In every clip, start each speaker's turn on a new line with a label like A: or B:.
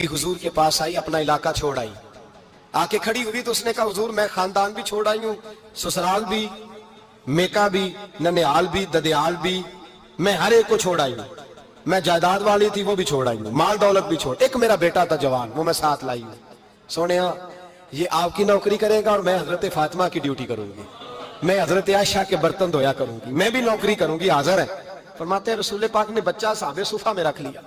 A: हुजूर के पास आई, अपना इलाका छोड़ आई, आके खड़ी हुई तो उसने कहा हुजूर मैं खानदान भी छोड़ आई हूँ, ससुराल भी, मेका भी, ननिहाल भी, ददियाल भी, मैं हर एक को छोड़ आई हूँ। मैं जायदाद वाली थी वो भी छोड़ आई हूँ, माल दौलत भी छोड़, एक मेरा बेटा था जवान वो मैं साथ लाई हूँ। सोने ये आपकी नौकरी करेगा और मैं हजरत फातिमा की ड्यूटी करूंगी, मैं हजरत आयशा के बर्तन धोया करूंगी, मैं भी नौकरी करूंगी। हाजिर है। फरमाते हैं रसूल पाक ने बच्चा असहाबे सुफा में रख लिया,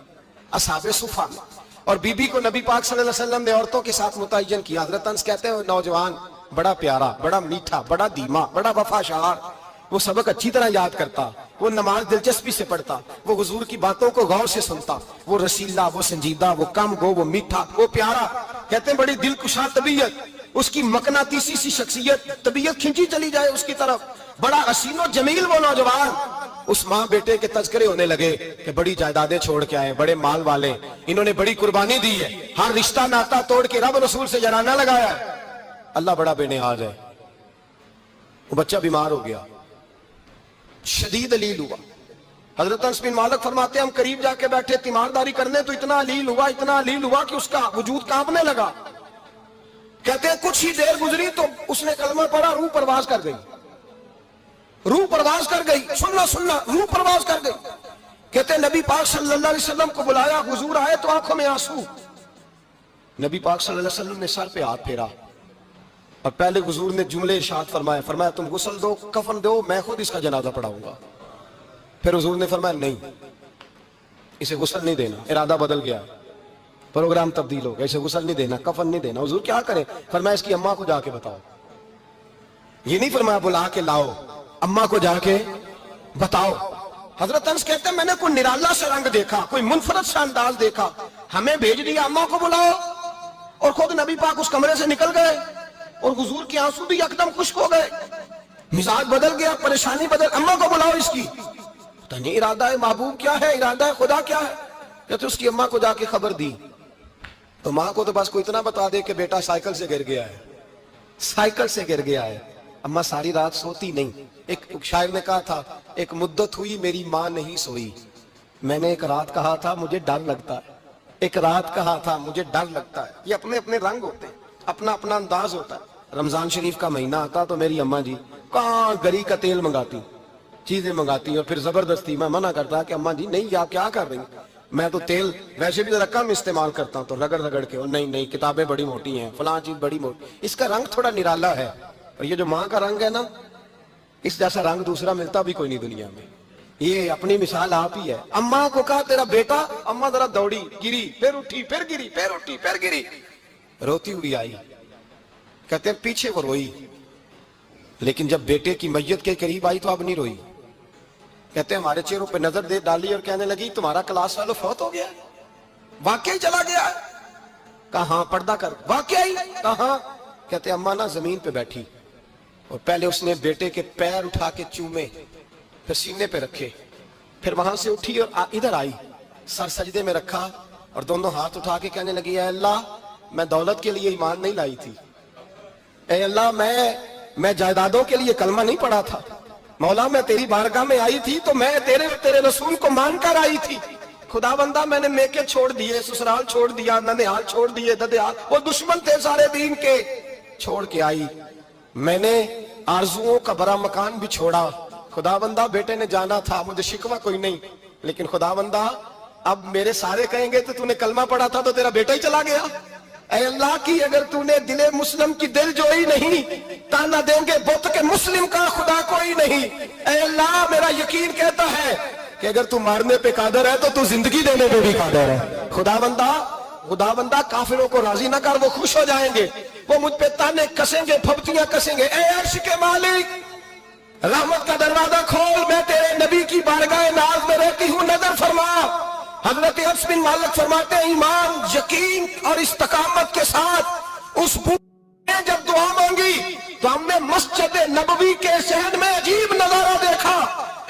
A: असहाबे सुफा में, और बीबी को नबी पाक सल्लल्लाहु अलैहि वसल्लम ने औरतों के साथ मुतय्यन किया। हजरत अंस कहते हैं नौजवान बड़ा प्यारा, बड़ा मीठा, बड़ा धीमा, बड़ा वफाशार, वो सबक अच्छी तरह याद करता, वो नमाज दिलचस्पी से पढ़ता, वो हुजूर की बातों को गौर से सुनता, वो रसीला, वो संजीदा, वो कम गो, वो मीठा, वो प्यारा। कहते हैं बड़ी दिलकुशा तबीयत, उसकी मकनातीसी सी शख्सियत, तबीयत खिंची चली जाए उसकी तरफ, बड़ा हसीनो जमील वो नौजवान। उस माँ बेटे के तज़किरे होने लगे कि बड़ी जायदादें छोड़ के आए, बड़े माल वाले, इन्होंने बड़ी कुर्बानी दी है, हर रिश्ता नाता तोड़ के रब रसूल से जनाना लगाया है। अल्लाह बड़ा बेनिहाज है। वो बच्चा बीमार हो गया, शदीद अलील हुआ। हजरत अनस बिन मालिक फरमाते हम करीब जाके बैठे तीमारदारी करने तो इतना अलील हुआ, इतना अलील हुआ कि उसका वजूद कांपने लगा। कहते हैं कुछ ही देर गुजरी तो उसने कलमा पढ़ा, रूह परवाज कर गई, रूह परवाज कर गई। सुनना सुनना, रूह परवाज कर गई। कहते नबी पाक सल्लल्लाहु अलैहि वसल्लम को बुलाया, हुजूर आए तो आंखों में आंसू। नबी पाक सल्लल्लाहु अलैहि वसल्लम ने सर पे हाथ फेरा और पहले हुजूर ने जुमले इरशाद फरमाया, फरमाया तुम गुस्ल दो, कफन दो, मैं खुद इसका जनाजा पढ़ाऊंगा। फिर हुजूर ने फरमाया नहीं, इसे गुस्ल नहीं देना, इरादा बदल गया, प्रोग्राम तब्दील हो गया, इसे गुस्ल नहीं देना, कफन नहीं देना। हुजूर क्या करें? फरमाया इसकी अम्मा को जाके बताओ। ये नहीं फरमाया बुला के लाओ, अम्मा को जाके बताओ। हजरत अंस कहते हैं मैंने कोई निराला सा रंग देखा, कोई मुनफरद सा अंदाज देखा, हमें भेज दिया अम्मा को बुलाओ, और खुद नबी पाक उस कमरे से निकल गए और हुजूर के आंसू भी एकदम खुश्क हो गए, मिजाज बदल गया, परेशानी बदल। अम्मा को बुलाओ इसकी, तो नहीं इरादा है महबूब क्या है, इरादा है खुदा क्या है? कहते उसकी अम्मा को जाके खबर दी तो माँ को तो बस कोई इतना बता दे कि बेटा साइकिल से गिर गया है, साइकिल से गिर गया है। अम्मा सारी रात सोती नहीं। एक शायर ने कहा था एक मुद्दत हुई मेरी माँ नहीं सोई, मैंने एक रात कहा था मुझे डर लगता है, एक रात कहा था मुझे डर लगता है। ये अपने अपने रंग होते हैं, अपना अपना अंदाज होता है। रमजान शरीफ का महीना आता तो मेरी अम्मा जी कहाँ गरी का तेल मंगाती, चीजें मंगाती, और फिर जबरदस्ती मैं मना करता कि अम्मा जी नहीं आप क्या कर रही, मैं तो तेल वैसे भी जरा कम इस्तेमाल करता हूँ, तो रगड़ रगड़ के, और नहीं नहीं किताबें बड़ी मोटी हैं, फलां चीज बड़ी मोटी, इसका रंग थोड़ा निराला है। और ये जो माँ का रंग है ना, इस जैसा रंग दूसरा मिलता भी कोई नहीं दुनिया में। ये अपनी मिसाल आप ही है। अम्मा को कहा तेरा बेटा, अम्मा जरा दौड़ी, गिरी, फिर उठी, फिर गिरी, फिर उठी, फिर गिरी, रोती हुई आई। कहते हैं पीछे वो रोई, लेकिन जब बेटे की मैयत के करीब आई तो अब नहीं रोई। कहते हैं हमारे चेहरों पे नजर दे डाली और कहने लगी तुम्हारा क्लास वालों फौत हो गया, वाकई चला गया। कहा पर्दा कर, वाकई कहा? कहते अम्मा ना जमीन पे बैठी और पहले उसने बेटे के पैर उठा के चूमे, फिर सीने पे रखे, फिर वहां से उठी और इधर आई, सर सजदे में रखा और दोनों हाथ उठा के कहने लगी ऐ अल्लाह मैं दौलत के लिए ईमान नहीं लाई थी, ऐ अल्लाह मैं जायदादों के लिए कलमा नहीं पढ़ा था, मौला मैं तेरी बारगाह में आई थी तो मैं तेरे रसूल को मानकर आई थी। खुदा बंदा मैंने मेके छोड़ दिए, ससुराल छोड़ दिया, ननिहाल छोड़ दिए, ददियाल, वो दुश्मन थे सारे दीन के, छोड़ के आई। मैंने आरजुओं का बड़ा मकान भी छोड़ा। खुदा बंदा बेटे ने जाना था, मुझे शिकवा कोई नहीं, लेकिन खुदा बंदा अब मेरे सारे कहेंगे तो तूने कलमा पढ़ा था तो तेरा बेटा ही चला गया। ऐ अल्लाह की अगर तूने दिले मुस्लिम की दिल जोई नहीं, ताना देंगे बुत के मुस्लिम का खुदा कोई नहीं। ऐ अल्लाह मेरा यकीन कहता है कि अगर तू मारने पे कादर है तो तू जिंदगी देने पे भी कादर है। खुदा बंदा काफिरों को राजी ना कर, वो खुश हो जाएंगे, वो मुझ पे ताने कसेंगे, फबतियां कसेंगे। ऐ अर्श के मालिक रहमत का दरवाजा खोल, मैं तेरे नबी की बारगाह नाज में रहती हूँ, नजर फरमा। हजरत अनस बिन मालिक फरमाते हैं ईमान, यकीन और इस्तकामत के साथ उस बूढ़े ने जब दुआ मांगी तो हमने मस्जिद नबवी के शहर में अजीब नजारा देखा।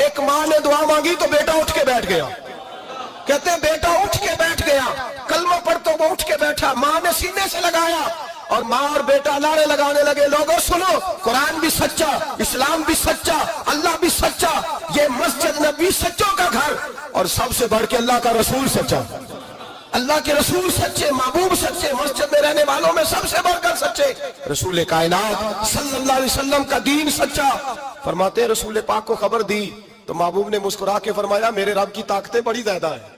A: एक माँ ने दुआ मांगी तो बेटा उठ के बैठ गया। कहते हैं बेटा उठ के बैठ गया, कलमा पढ़ तो वो उठ के बैठा, माँ ने सीने से लगाया और माँ और बेटा नारे लगाने लगे लोगों सुनो, कुरान भी सच्चा, इस्लाम भी सच्चा, अल्लाह भी सच्चा, ये मस्जिद नबी सच्चों का घर, और सबसे बढ़ के अल्लाह का रसूल सच्चा। اللہ کے رسول سچے، محبوب سچے، مسجد میں رہنے والوں میں سب سے بڑھ کر سچے، رسول کائنات صلی اللہ علیہ وسلم کا دین سچا۔ فرماتے ہیں رسول پاک کو خبر دی تو محبوب نے مسکرا کے فرمایا میرے رب کی طاقتیں بڑی زیادہ ہیں،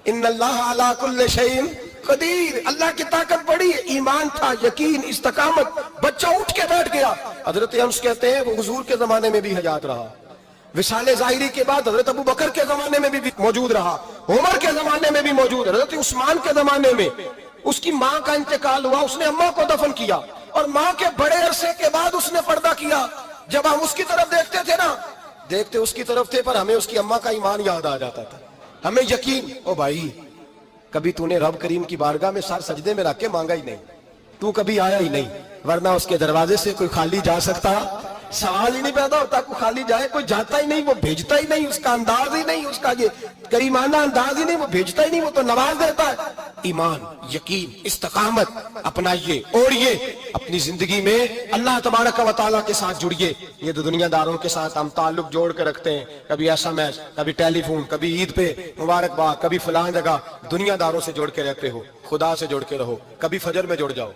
A: ان اللہ علی کل شیء قدیر، اللہ کی طاقت بڑی ہے۔ ایمان تھا، یقین، استقامت، بچہ اٹھ کے بیٹھ گیا۔ حضرت انس کہتے ہیں وہ حضور کے زمانے میں بھی حیات رہا، وصال ظاہری کے بعد حضرت ابو بکر کے زمانے میں بھی موجود رہا، عمر کے زمانے میں بھی موجود، حضرت عثمان کے زمانے میں اس کی ماں کا انتقال ہوا، اس نے اماں کو دفن کیا، اور ماں کے بڑے عرصے کے بعد اس نے پردہ کیا۔ جب ہم اس کی طرف دیکھتے تھے نا، دیکھتے اس کی طرف تھے، پر ہمیں اس کی اماں کا ایمان یاد آ جاتا تھا، ہمیں یقین۔ او بھائی، کبھی تو نے رب کریم کی بارگاہ میں سر سجدے میں رکھ کے مانگا ہی نہیں، تو کبھی آیا ہی نہیں، ورنہ اس کے دروازے سے کوئی خالی جا سکتا؟ سوال ہی نہیں پیدا ہوتا کوئی خالی جائے، کوئی جاتا ہی نہیں، وہ بھیجتا ہی نہیں، اس کا انداز ہی نہیں، اس کا یہ کریمانہ انداز ہی نہیں، وہ بھیجتا ہی نہیں، وہ تو نواز دیتا ہے۔ ایمان، یقین، استقامت اپنائیے، اور یہ اپنی زندگی میں اللہ تبارک و تعالیٰ کے ساتھ جڑیے۔ یہ تو دنیا داروں کے ساتھ ہم تعلق جوڑ کے رکھتے ہیں، کبھی SMS، کبھی ٹیلی فون، کبھی عید پہ مبارکباد، کبھی فلاں جگہ، دنیا داروں سے جوڑ کے رہتے ہو، خدا سے جوڑ کے رہو۔ کبھی فجر میں جڑ جاؤ،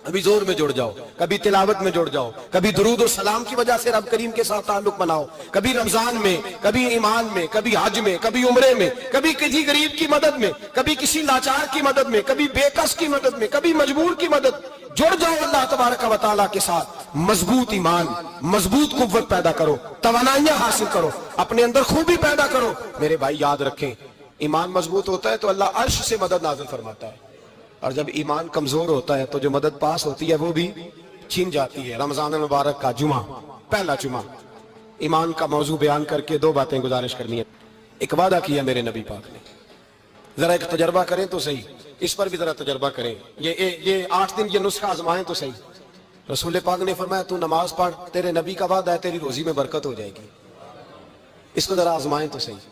A: کبھی زور میں جڑ جاؤ، کبھی تلاوت میں جڑ جاؤ، کبھی درود و سلام کی وجہ سے رب کریم کے ساتھ تعلق بناؤ، کبھی رمضان میں، کبھی ایمان میں، کبھی حج میں، کبھی عمرے میں، کبھی کسی غریب کی مدد میں، کبھی کسی لاچار کی مدد میں، کبھی بے کس کی مدد میں، کبھی مجبور کی مدد۔ جڑ جاؤ اللہ تبارک و تعالیٰ کے ساتھ، مضبوط ایمان، مضبوط قوت پیدا کرو، توانائیاں حاصل کرو، اپنے اندر خوبی پیدا کرو۔ میرے بھائی یاد رکھیں، ایمان مضبوط ہوتا ہے تو اللہ عرش سے مدد نازل فرماتا ہے، اور جب ایمان کمزور ہوتا ہے تو جو مدد پاس ہوتی ہے وہ بھی چھین جاتی ہے۔ رمضان المبارک کا جمعہ، پہلا جمعہ، ایمان کا موضوع بیان کر کے دو باتیں گزارش کرنی ہے۔ ایک وعدہ کیا میرے نبی پاک نے، ذرا ایک تجربہ کریں تو صحیح، اس پر بھی ذرا تجربہ کریں، یہ 8 دن یہ نسخہ آزمائیں تو صحیح۔ رسول پاک نے فرمایا تو نماز پڑھ، تیرے نبی کا وعدہ ہے تیری روزی میں برکت ہو جائے گی، اس کو ذرا آزمائیں تو صحیح۔